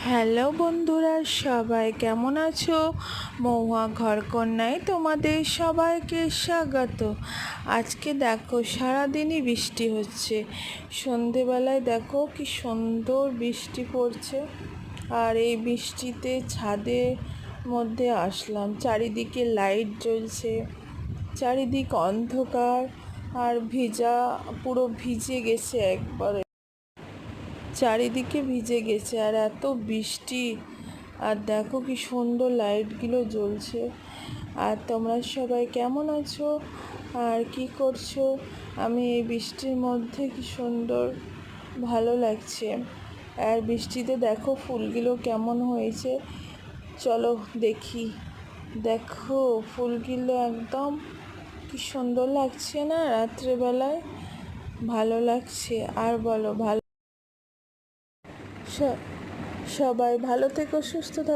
Hello বন্ধুরা, সবাই কেমন আছো? মহুয়া ঘরকন্যায় তোমাদের সবাইকে স্বাগত। আজকে দেখো সারাদিনই বৃষ্টি হচ্ছে। সন্ধেবেলায় দেখো কি সুন্দর বৃষ্টি পড়ছে। আর এই বৃষ্টিতে ছাদের মধ্যে আসলাম, চারিদিকে লাইট জ্বলছে, চারিদিক অন্ধকার আর ভিজা, পুরো ভিজে গেছে একবারে, চারিদিকে ভিজে গেছে আর এত বৃষ্টি। আর দেখো কি সুন্দর লাইটগুলো জ্বলছে। আর তোমরা সবাই কেমন আছো আর কি করছো? আমি এই বৃষ্টির মধ্যে কি সুন্দর ভালো লাগছে। আর বৃষ্টিতে দেখো ফুলগুলো কেমন হয়েছে, চলো দেখি। দেখো ফুলগুলো একদম কি সুন্দর লাগছে না রাত্রেবেলায়, ভালো লাগছে। আর বলো, ভালো সবাই ভালো থেকো, সুস্থ থাকো।